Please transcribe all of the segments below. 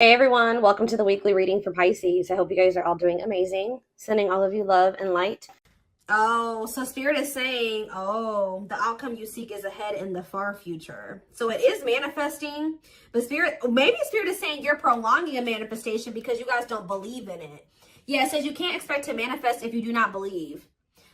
Hey everyone, welcome to the weekly reading for Pisces. I hope you guys are all doing amazing. Sending all of you love and light. Oh, so Spirit is saying, the outcome you seek is ahead in the far future. So it is manifesting, but maybe Spirit is saying you're prolonging a manifestation because you guys don't believe in it. Yeah, it says you can't expect to manifest if you do not believe.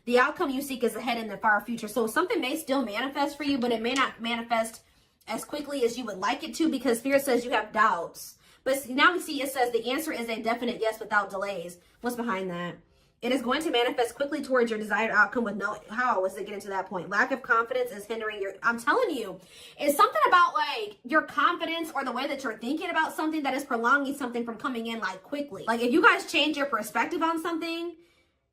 The outcome you seek is ahead in the far future. So something may still manifest for you, but it may not manifest as quickly as you would like it to because Spirit says you have doubts. But now we see it says the answer is a definite yes without delays. What's behind that? It is going to manifest quickly towards your desired outcome with no, how was it getting to that point? Lack of confidence is hindering your, I'm telling you, it's something about like your confidence or the way that you're thinking about something that is prolonging something from coming in like quickly. Like if you guys change your perspective on something,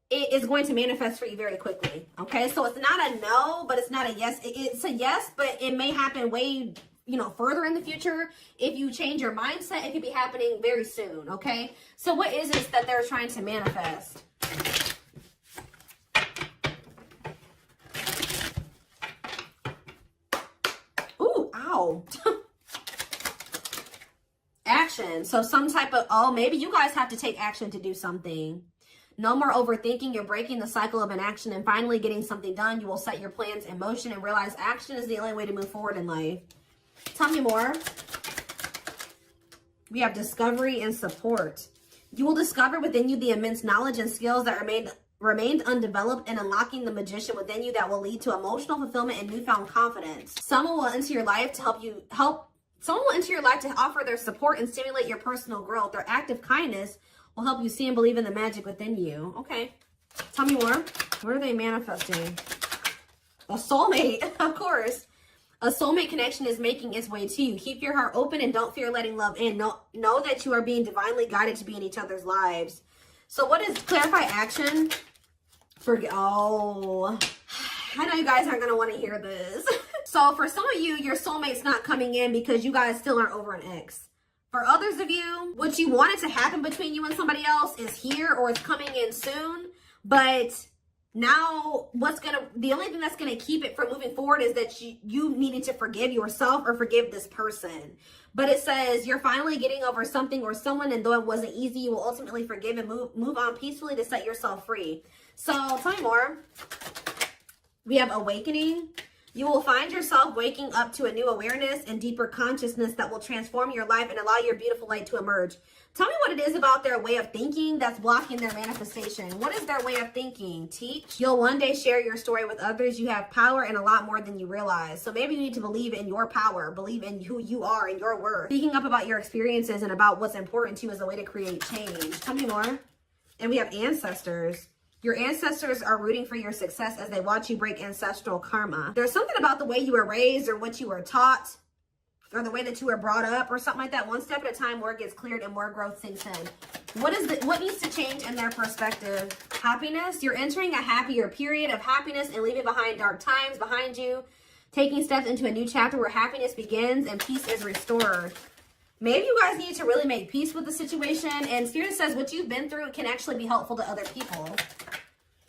it is going to manifest for you very quickly. Okay, so it's not a no, but it's not a yes. It's a yes, but it may happen way further in the future. If you change your mindset, it could be happening very soon. Okay, so what is it that they're trying to manifest? Ooh, ow. Action. So some type of, maybe you guys have to take action to do something. No more overthinking. You're breaking the cycle of inaction and finally getting something done. You will set your plans in motion and realize action is the only way to move forward in life. Tell me more. We have discovery and support. You will discover within you the immense knowledge and skills that remained undeveloped, and unlocking the magician within you that will lead to emotional fulfillment and newfound confidence. Someone will enter your life to Someone will enter your life to offer their support and stimulate your personal growth. Their act of kindness will help you see and believe in the magic within you. Okay. Tell me more. What are they manifesting? A soulmate, of course. A soulmate connection is making its way to you. Keep your heart open and don't fear letting love in. Know that you are being divinely guided to be in each other's lives. So what is clarify action? I know you guys aren't going to want to hear this. So for some of you, your soulmate's not coming in because you guys still aren't over an ex. For others of you, what you wanted to happen between you and somebody else is here or it's coming in soon. But now the only thing that's going to keep it from moving forward is that you needed to forgive yourself or forgive this person. But it says you're finally getting over something or someone, and though it wasn't easy, you will ultimately forgive and move on peacefully to set yourself free. So tell me more. We have awakening. You will find yourself waking up to a new awareness and deeper consciousness that will transform your life and allow your beautiful light to emerge. Tell me what it is about their way of thinking that's blocking their manifestation. What is their way of thinking? Teach. You'll one day share your story with others. You have power and a lot more than you realize. So maybe you need to believe in your power, believe in who you are and your worth. Speaking up about your experiences and about what's important to you is a way to create change. Tell me more. And we have ancestors. Your ancestors are rooting for your success as they watch you break ancestral karma. There's something about the way you were raised or what you were taught or the way that you were brought up or something like that. One step at a time, more gets cleared and more growth sinks in. What needs to change in their perspective? Happiness. You're entering a happier period of happiness and leaving behind dark times behind you. Taking steps into a new chapter where happiness begins and peace is restored. Maybe you guys need to really make peace with the situation. And Spirit says what you've been through can actually be helpful to other people.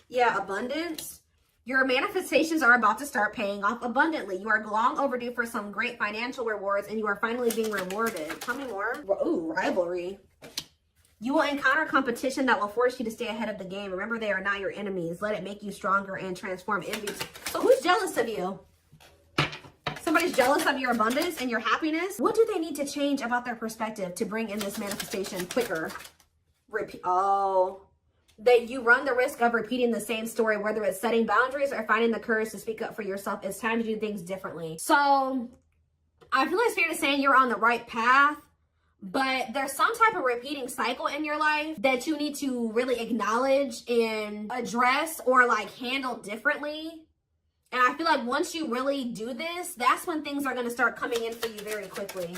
Yeah, abundance. Your manifestations are about to start paying off abundantly. You are long overdue for some great financial rewards, and you are finally being rewarded. Tell me more. Ooh, rivalry. You will encounter competition that will force you to stay ahead of the game. Remember, they are not your enemies. Let it make you stronger and transform envy. So who's jealous of you? Somebody's jealous of your abundance and your happiness. What do they need to change about their perspective to bring in this manifestation quicker? That you run the risk of repeating the same story, whether it's setting boundaries or finding the courage to speak up for yourself. It's time to do things differently. So I feel like Spirit is saying you're on the right path, but there's some type of repeating cycle in your life that you need to really acknowledge and address or like handle differently. And I feel like once you really do this, that's when things are going to start coming in for you very quickly.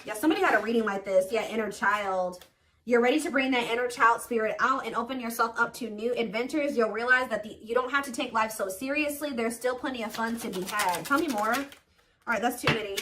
Yeah, somebody had a reading like this. Yeah, inner child. You're ready to bring that inner child spirit out and open yourself up to new adventures. You'll realize that you don't have to take life so seriously. There's still plenty of fun to be had. Tell me more. All right, that's too many.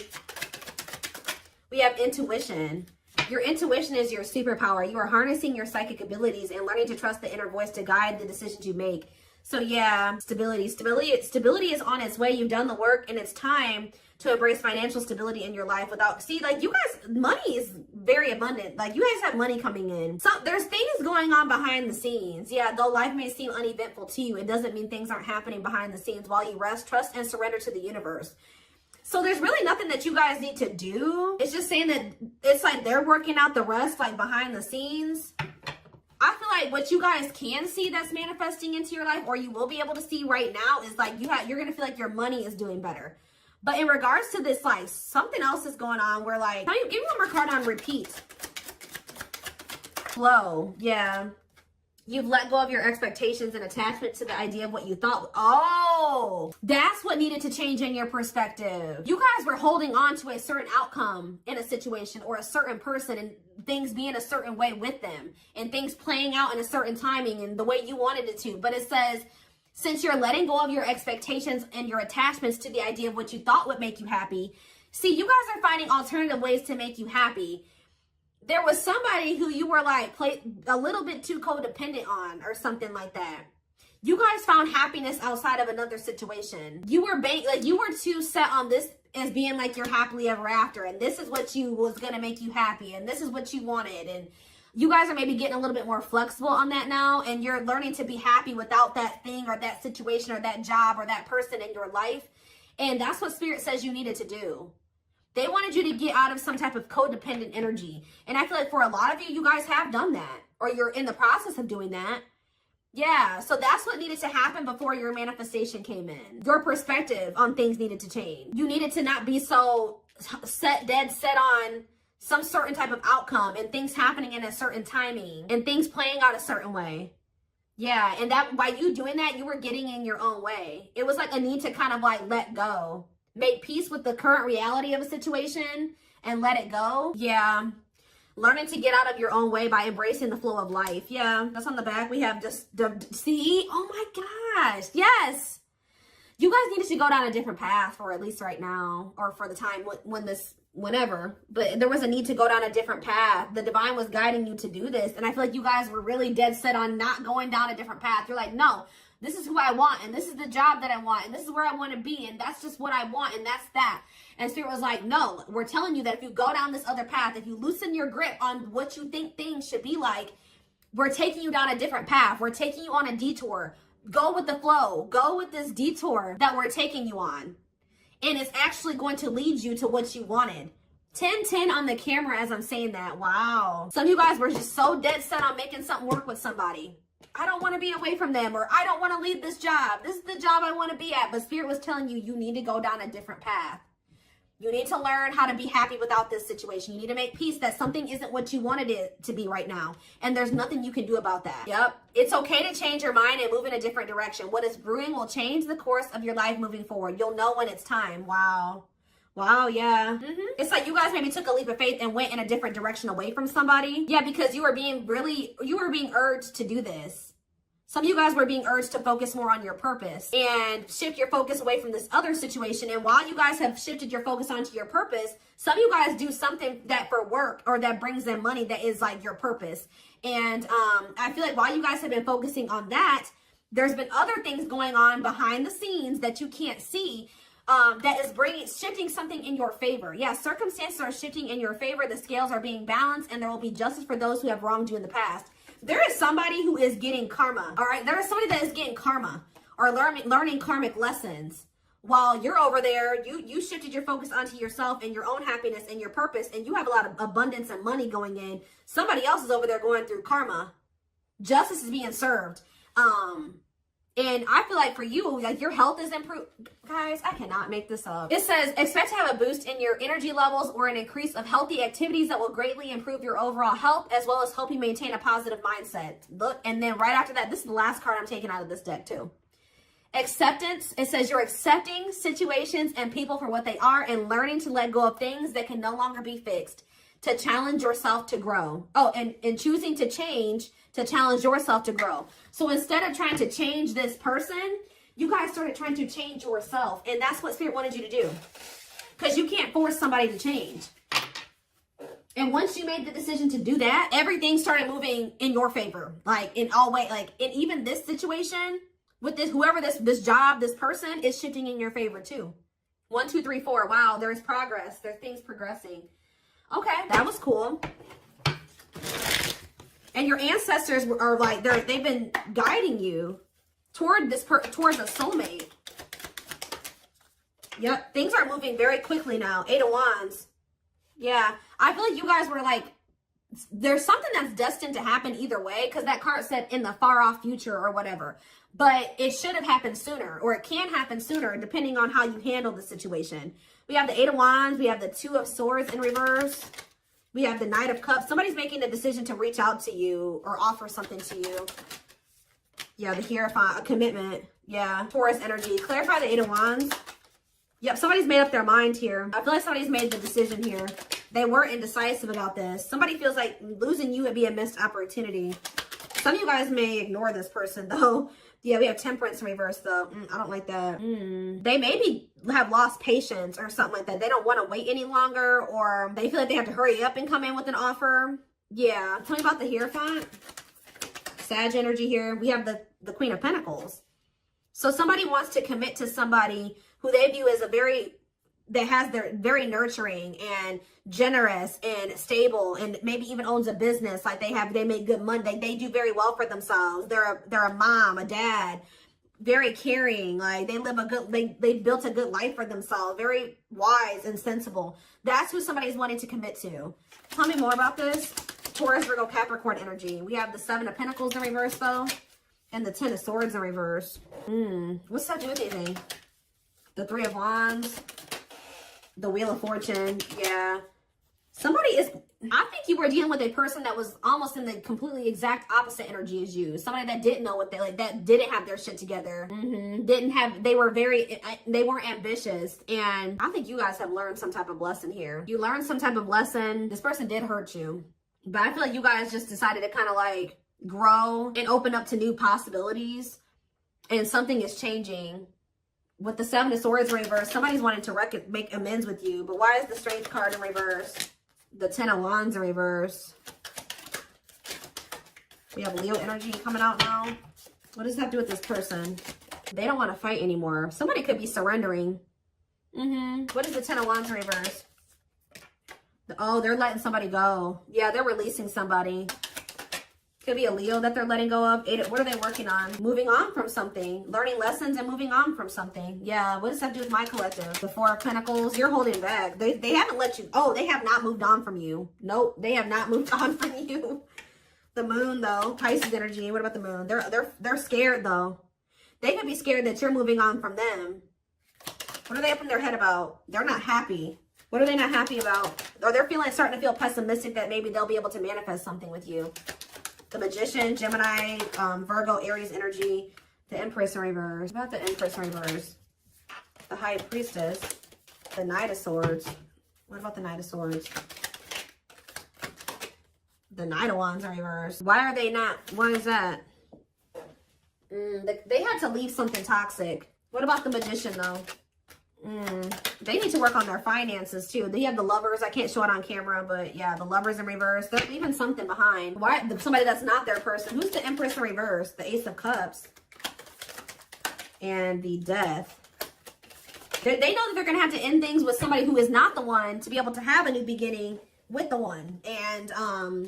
We have intuition. Your intuition is your superpower. You are harnessing your psychic abilities and learning to trust the inner voice to guide the decisions you make. So yeah, stability is on its way. You've done the work, and it's time to embrace financial stability in your life without, see, like, you guys, money is very abundant. Like, you guys have money coming in. So there's things going on behind the scenes. Yeah, though life may seem uneventful to you, it doesn't mean things aren't happening behind the scenes while you rest, trust, and surrender to the universe. So there's really nothing that you guys need to do. It's just saying that it's like they're working out the rest, like, behind the scenes. I feel like what you guys can see that's manifesting into your life, or you will be able to see right now, is like you're going to feel like your money is doing better. But in regards to this, like, something else is going on where, like, give me one more card on repeat. Flow. Yeah. You've let go of your expectations and attachment to the idea of what you thought. Oh, that's what needed to change in your perspective. You guys were holding on to a certain outcome in a situation or a certain person, and things being a certain way with them, and things playing out in a certain timing and the way you wanted it to. But it says, since you're letting go of your expectations and your attachments to the idea of what you thought would make you happy, see, you guys are finding alternative ways to make you happy. There was somebody who you were like a little bit too codependent on or something like that. You guys found happiness outside of another situation. You were you were too set on this as being like your happily ever after, and this is what you was going to make you happy, and this is what you wanted, and you guys are maybe getting a little bit more flexible on that now, and you're learning to be happy without that thing or that situation or that job or that person in your life. And that's what Spirit says you needed to do. They wanted you to get out of some type of codependent energy. And I feel like for a lot of you, you guys have done that, or you're in the process of doing that. Yeah, so that's what needed to happen before your manifestation came in. Your perspective on things needed to change. You needed to not be so dead set on some certain type of outcome and things happening in a certain timing and things playing out a certain way. Yeah, and that by you doing that, you were getting in your own way. It was like a need to kind of like let go. Make peace with the current reality of a situation and let it go. Yeah. Learning to get out of your own way by embracing the flow of life. Yeah, that's on the back. We have just, see? Oh my gosh. Yes. You guys needed to go down a different path, or at least right now, or for the time whenever. But there was a need to go down a different path. The divine was guiding you to do this. And I feel like you guys were really dead set on not going down a different path. You're like, no, this is who I want, and this is the job that I want, and this is where I want to be, and that's just what I want, and that's that. And Spirit was like, no, we're telling you that if you go down this other path, if you loosen your grip on what you think things should be like, we're taking you down a different path. We're taking you on a detour. Go with the flow. Go with this detour that we're taking you on. And it's actually going to lead you to what you wanted. 10-10 on the camera as I'm saying that. Wow. Some of you guys were just so dead set on making something work with somebody. I don't want to be away from them, or I don't want to leave this job. This is the job I want to be at. But Spirit was telling you, you need to go down a different path. You need to learn how to be happy without this situation. You need to make peace that something isn't what you wanted it to be right now. And there's nothing you can do about that. Yep. It's okay to change your mind and move in a different direction. What is brewing will change the course of your life moving forward. You'll know when it's time. Wow. Wow, yeah. It's like you guys maybe took a leap of faith and went in a different direction away from somebody. Yeah, because you were being urged to do this. Some of you guys were being urged to focus more on your purpose and shift your focus away from this other situation. And while you guys have shifted your focus onto your purpose, some of you guys do something that for work or that brings them money that is like your purpose. And I feel like while you guys have been focusing on that, there's been other things going on behind the scenes that you can't see. That is shifting something in your favor. Yeah, circumstances are shifting in your favor. The scales are being balanced, and there will be justice for those who have wronged you in the past. There is somebody who is getting karma, all right? There is somebody that is getting karma or learning karmic lessons. While you're over there, you shifted your focus onto yourself and your own happiness and your purpose, and you have a lot of abundance and money going in. Somebody else is over there going through karma. Justice is being served. And I feel like for you, like your health is improved. Guys, I cannot make this up. It says, expect to have a boost in your energy levels or an increase of healthy activities that will greatly improve your overall health, as well as help you maintain a positive mindset. Look, and then right after that, this is the last card I'm taking out of this deck too. Acceptance. It says you're accepting situations and people for what they are and learning to let go of things that can no longer be fixed, to challenge yourself to grow. Oh, and choosing to change to challenge yourself to grow. So instead of trying to change this person, you guys started trying to change yourself. And that's what Spirit wanted you to do. Because you can't force somebody to change. And once you made the decision to do that, everything started moving in your favor. Like in all ways, like in even this situation with this, whoever this job, this person is shifting in your favor too. 1, 2, 3, 4. Wow, there's progress. There's things progressing. Okay, that was cool. And your ancestors are like, they've been guiding you toward towards a soulmate. Yep, things are moving very quickly now. 8 of Wands. Yeah, I feel like you guys were like, there's something that's destined to happen either way, because that card said in the far off future or whatever. But it should have happened sooner, or it can happen sooner, depending on how you handle the situation. We have the 8 of Wands. We have the 2 of Swords in reverse. We have the Knight of Cups. Somebody's making the decision to reach out to you or offer something to you. Yeah, the Hierophant, a commitment. Yeah, Taurus energy. Clarify the 8 of Wands. Yep, somebody's made up their mind here. I feel like somebody's made the decision here. They were indecisive about this. Somebody feels like losing you would be a missed opportunity. Some of you guys may ignore this person, though. Yeah, we have Temperance in reverse, though. I don't like that. They maybe have lost patience or something like that. They don't want to wait any longer, or they feel like they have to hurry up and come in with an offer. Yeah. Tell me about the Hierophant. Sag energy here. We have the Queen of Pentacles. So somebody wants to commit to somebody who they view as they're very nurturing and generous and stable, and maybe even owns a business. Like they make good money. They do very well for themselves. They're a mom, a dad, very caring. Like they built a good life for themselves. Very wise and sensible. That's who somebody's wanting to commit to. Tell me more about this. Taurus, Virgo, Capricorn energy. We have the 7 of Pentacles in reverse though, and the 10 of Swords in reverse. What's that do with anything? The 3 of Wands. The Wheel of Fortune. Yeah. I think you were dealing with a person that was almost in the completely exact opposite energy as you. Somebody that didn't know what that didn't have their shit together. They weren't ambitious. And I think you guys have learned some type of lesson here. You learned some type of lesson. This person did hurt you. But I feel like you guys just decided to kind of like grow and open up to new possibilities. And something is changing. With the 7 of Swords in reverse, somebody's wanting to make amends with you. But why is the Strength card in reverse? The 10 of Wands in reverse. We have Leo energy coming out now. What does that have to do with this person? They don't want to fight anymore. Somebody could be surrendering. What is the 10 of Wands in reverse? Oh, they're letting somebody go. Yeah, they're releasing somebody. Could be a Leo that they're letting go of. What are they working on? Moving on from something. Learning lessons and moving on from something. Yeah, what does that do with my collective? The 4 of Pentacles. You're holding back. They haven't let you. Oh, they have not moved on from you. Nope, they have not moved on from you. The Moon, though. Pisces energy. What about the Moon? They're scared, though. They could be scared that you're moving on from them. What are they up in their head about? They're not happy. What are they not happy about? Or they're starting to feel pessimistic that maybe they'll be able to manifest something with you. The Magician, Gemini, Virgo, Aries energy, the Empress in reverse. What about the Empress in reverse? The High Priestess, the Knight of Swords. What about the Knight of Swords? The Knight of Wands in reverse. Why are they not? What is that? They had to leave something toxic. What about the Magician though? They need to work on their finances too. They have the Lovers. I can't show it on camera, but yeah, the Lovers in reverse. They're leaving something behind. Why? Somebody that's not their person. Who's the Empress in reverse? The Ace of Cups. And the Death. They know that they're going to have to end things with somebody who is not the one to be able to have a new beginning with the one. And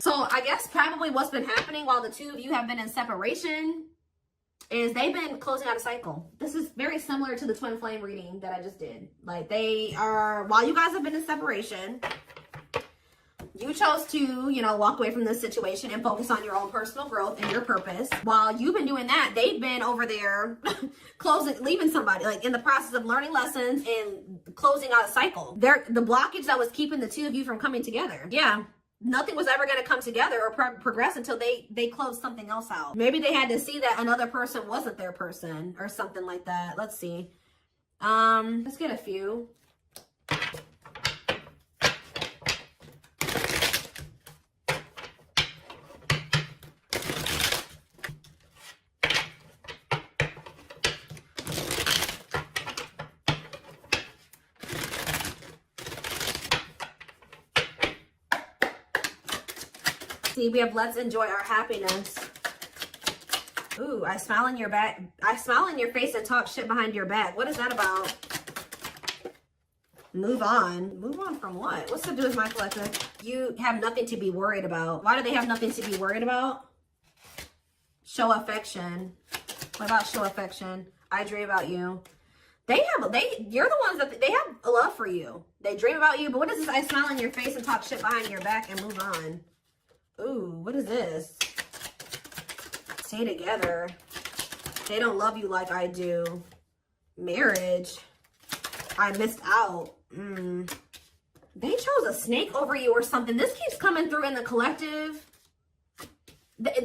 so I guess probably what's been happening while the two of you have been in separation is they've been closing out a cycle. This is very similar to the twin flame reading that I just did. Like while you guys have been in separation, you chose to, walk away from this situation and focus on your own personal growth and your purpose. While you've been doing that, they've been over there leaving somebody, like in the process of learning lessons and closing out a cycle. The blockage that was keeping the two of you from coming together. Yeah. Nothing was ever going to come together or progress until they closed something else out. Maybe they had to see that another person wasn't their person or something like that. Let's see. Let's get a few. We have let's enjoy our happiness. Ooh, I smile in your back. I smile in your face and talk shit behind your back. What is that about? Move on. Move on from what? What's to do with my collective? You have nothing to be worried about. Why do they have nothing to be worried about? Show affection. What about show affection? I dream about you. You're the ones that, they have a love for you. They dream about you, but what is this? I smile in your face and talk shit behind your back and move on. Ooh, what is this? Stay together. They don't love you like I do. Marriage. I missed out. They chose a snake over you or something. This keeps coming through in the collective.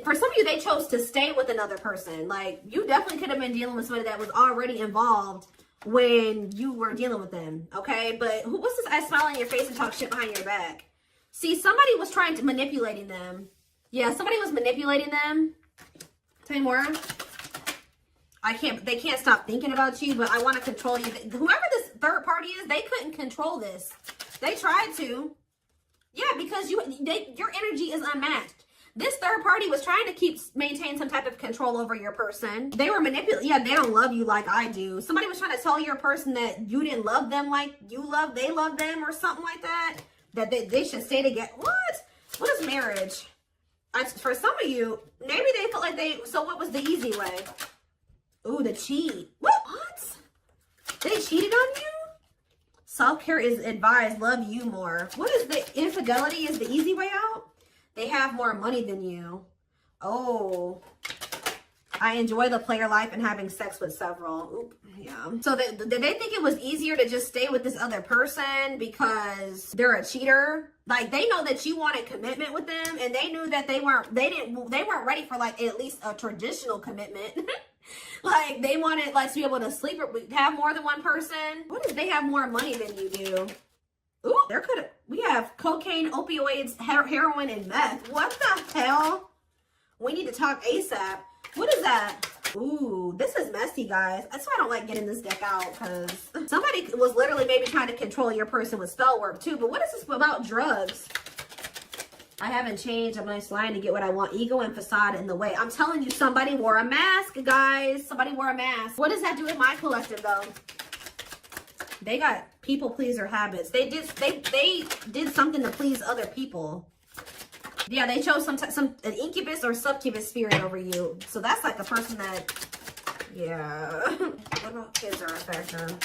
For some of you, they chose to stay with another person. Like, you definitely could have been dealing with somebody that was already involved when you were dealing with them, okay? But what's this? I smile in your face and talk shit behind your back. See, somebody was trying to manipulating them. Yeah, somebody was manipulating them. Tell me more. They can't stop thinking about you, but I want to control you. Whoever this third party is, they couldn't control this. They tried to. Yeah, because your energy is unmatched. This third party was trying to maintain some type of control over your person. They were manipulating. Yeah, they don't love you like I do. Somebody was trying to tell your person that you didn't love them like they love them or something like that. That they should stay together. What? What is marriage? For some of you, maybe they felt like so what was the easy way? Ooh, the cheat. What? They cheated on you? Self-care is advised. Love you more. What is the infidelity is the easy way out? They have more money than you. Oh. I enjoy the player life and having sex with several. Oop, yeah. So did they think it was easier to just stay with this other person because they're a cheater? Like, they know that you wanted commitment with them, and they knew that they weren't ready for like at least a traditional commitment. Like, they wanted like to be able to sleep or have more than one person. What if they have more money than you do? Ooh, we have cocaine, opioids, heroin, and meth. What the hell? We need to talk ASAP. What is that? Ooh, this is messy, guys. That's why I don't like getting this deck out, because somebody was literally maybe trying to control your person with spell work too. But what is this about drugs? I haven't changed. I'm nice lying to get what I want. Ego and facade in the way. I'm telling you, somebody wore a mask, guys. Somebody wore a mask. What does that do with my collective, though? They got people pleaser habits. They did something to please other people. Yeah, they chose an incubus or succubus spirit over you. So that's like a person that, yeah. What about kids or affection?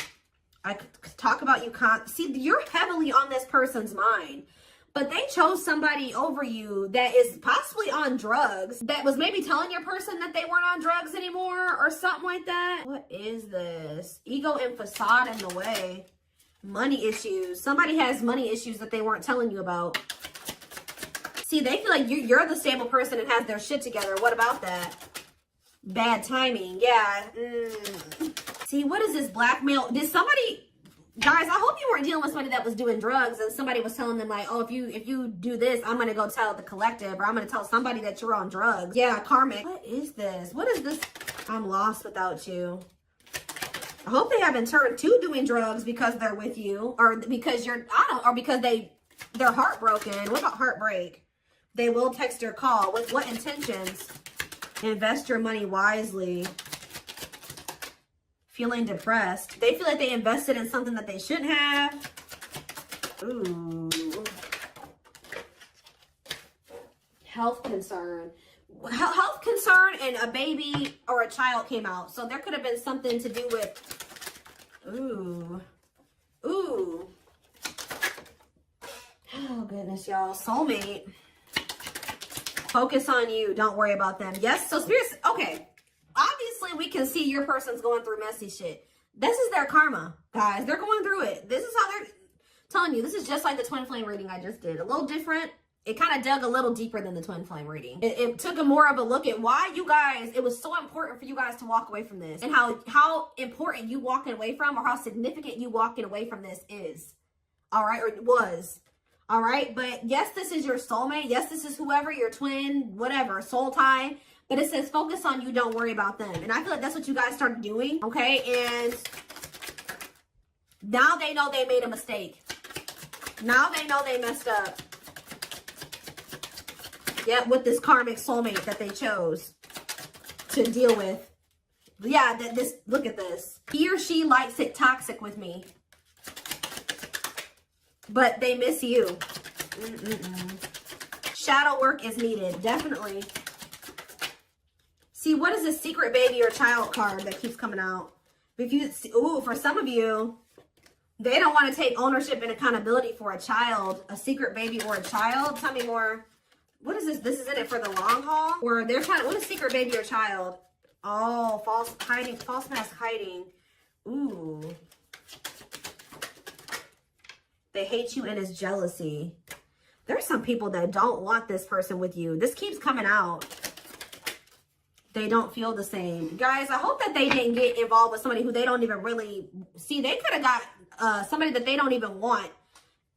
I could talk about you. See, you're heavily on this person's mind. But they chose somebody over you that is possibly on drugs, that was maybe telling your person that they weren't on drugs anymore or something like that. What is this? Ego and facade in the way. Money issues. Somebody has money issues that they weren't telling you about. See, they feel like you're the stable person and has their shit together. What about that? Bad timing. Yeah. See, what is this blackmail? Did somebody... Guys, I hope you weren't dealing with somebody that was doing drugs and somebody was telling them like, oh, if you do this, I'm going to go tell the collective, or I'm going to tell somebody that you're on drugs. Yeah, karmic. What is this? What is this? I'm lost without you. I hope they haven't turned to doing drugs because they're with you, or because or because they're heartbroken. What about heartbreak? They will text or call. With what intentions? Invest your money wisely. Feeling depressed. They feel like they invested in something that they shouldn't have. Ooh. Health concern. Health concern and a baby or a child came out. So there could have been something to do with... Ooh. Ooh. Oh, goodness, y'all. Soulmate. Focus on you. Don't worry about them. Yes, so spirits... Okay. Obviously, we can see your person's going through messy shit. This is their karma, guys. They're going through it. This is how they're telling you. This is just like the twin flame reading I just did. A little different. It kind of dug a little deeper than the twin flame reading. It took a more of a look at why you guys, it was so important for you guys to walk away from this. And how important you walking away from, or how significant you walking away from this is. All right? Or was. All right? But yes, this is your soulmate. Yes, this is whoever, your twin, whatever, soul tie. But it says, focus on you, don't worry about them. And I feel like that's what you guys started doing, okay? And now they know they made a mistake. Now they know they messed up. Yeah, with this karmic soulmate that they chose. to deal with. Yeah, look at this. He or she likes it toxic with me, but they miss you. Shadow work is needed, definitely. See, what is this secret baby or child card that keeps coming out? If you, ooh, for some of you, they don't want to take ownership and accountability for a child, a secret baby or a child. Tell me more. What is this? This is in it for the long haul? Or they're trying, what is secret baby or child? Oh, false hiding, false mask hiding. Ooh. They hate you and it's jealousy. There's some people that don't want this person with you. This keeps coming out. They don't feel the same. Guys, I hope that they didn't get involved with somebody who they don't even really see. They could have got somebody that they don't even want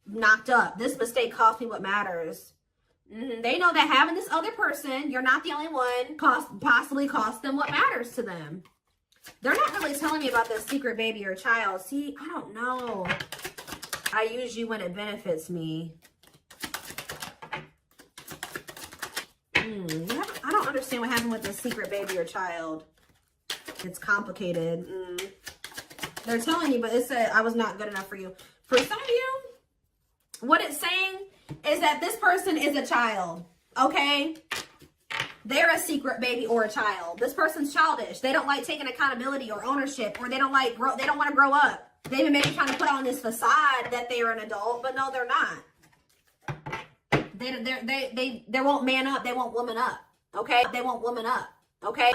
knocked up. This mistake cost me what matters. They know that having this other person, you're not the only one, possibly cost them what matters to them. They're not really telling me about this secret baby or child. See, I don't know. I use you when it benefits me. I don't understand what happened with the secret baby or child. It's complicated. They're telling you, but it said I was not good enough for you. For some of you, what it's saying is that this person is a child, okay? They're a secret baby or a child. This person's childish. They don't like taking accountability or ownership, or they don't like they don't want to grow up. They've been maybe trying to put on this facade that they're an adult, but no, they're not. They won't man up. They won't woman up. Okay? They won't woman up. Okay?